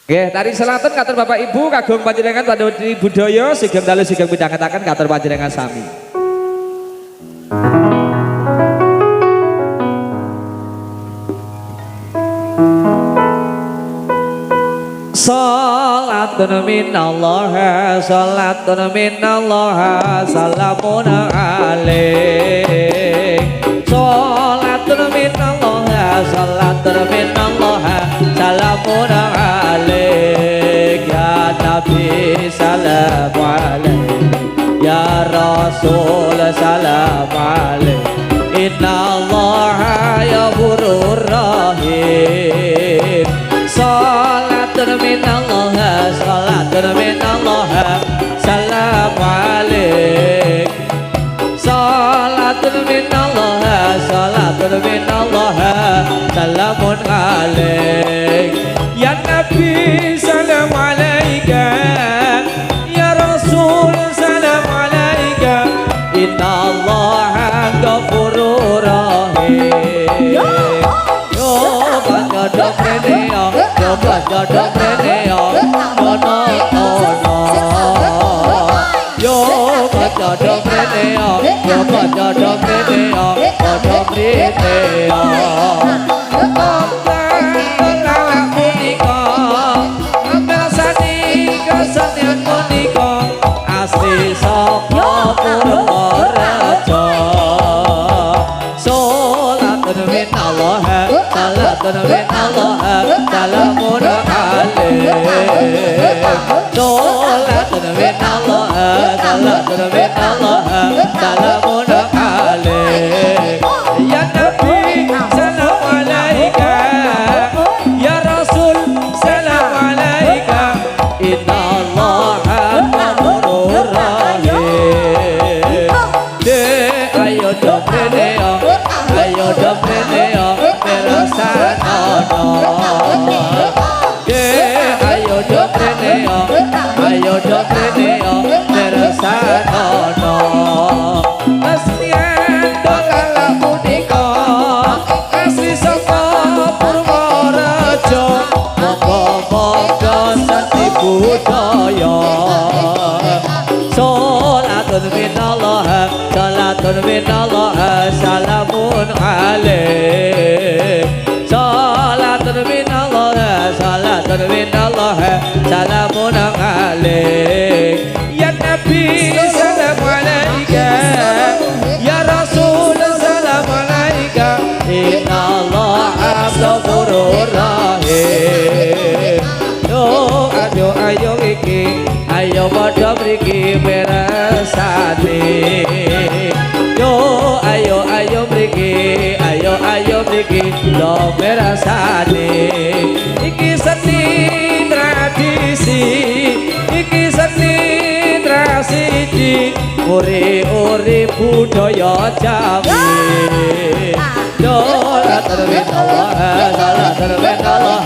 Nggih, tari selanten katur Bapak Ibu kagum panjenengan paduka budaya sugeng dalu sugeng midhangetaken katur panjenengan sami. Salatun minallah salatun minallah salamun alaik. Salatun minallah salatun minallah salamun alaik. Ya Nabi salam alaik, ya Rasul salam alaik. Innallaha ghafurur rahim. Salatun minallah salatun minallah salam alaik. Salatun minallah salatun minallah salamun alaik. Ya Nabi salam alaika, ya Rasul salam alaika. Innallaha ghafurur rahim. Yo jodoh rene yo, jodoh rene yo, ono ono. Yo jodoh rene yo, jodoh rene yo, jodoh rene yo. Asli saka Purworejo. Salatun minallah salatun minallah salamun alaik. Salatun minallah salatun minallah salamun alaik. Ya Nabi salam alaika, ya Rasul salam alaika. Innallaha ghafurur rahim. Ayo dobrene yo, ayo dobrene yo, perasaan ono. Ayo dobrene yo, ayo dobrene yo, perasaan ono. Aslian dokala punika, asli saka Purworejo. Monggo-monggo sati budaya. Salatun minallah salatun minallah salamun alaik. Salatun minallah salatun minallah salamun alaik. Ya Nabi salam alaika, ya Rasul salam alaika. Innallaha ghafurur rahim. Ayo ayo iki ayo padha mriki beresane. Yo ayo ayo mriki ayo mriki lo beresane. Iki seni tradisi, iki seni tradisi, uri budaya Jawi. Yo salatun minallah salatun minallah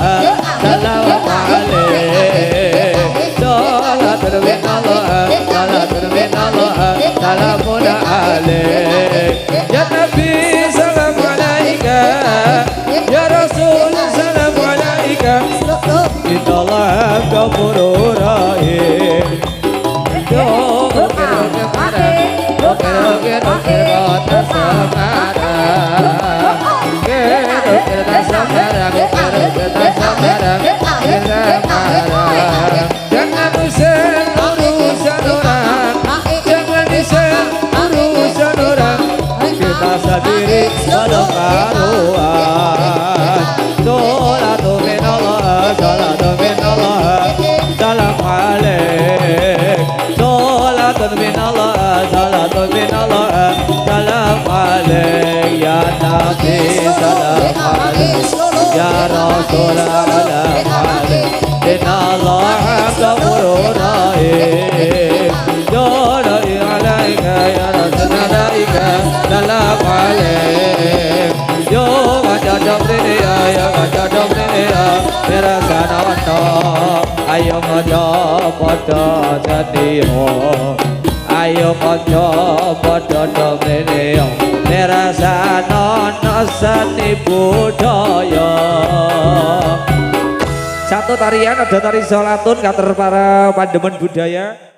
salamun alaik. Salatun minallah salatun minallah salamun alaik. Ya Nabi salam alaika, ya Rasul salam alaika. Innallaha ghafurur rahim. Yo jangan urusan orang, jangan urusan orang. Kita sendiri walau karuan. Salatun minallah salatun minallah salam alaik. Salatun minallah salatun minallah salam alaik. Ya Nabi salam alaik, ya Rasul salam alaik. Innallaha ghafurur rahim. Ya Nabi alaika, ya Rasul alaika salam alaik. Yo jodoh rene ya jodoh rene ya perasaan ono. Ayo ngojo padha setya, ayo kanca padha domrene yo perasaan ono seni budaya. Satu tarian ada tari Zolatun kater para pandemen budaya.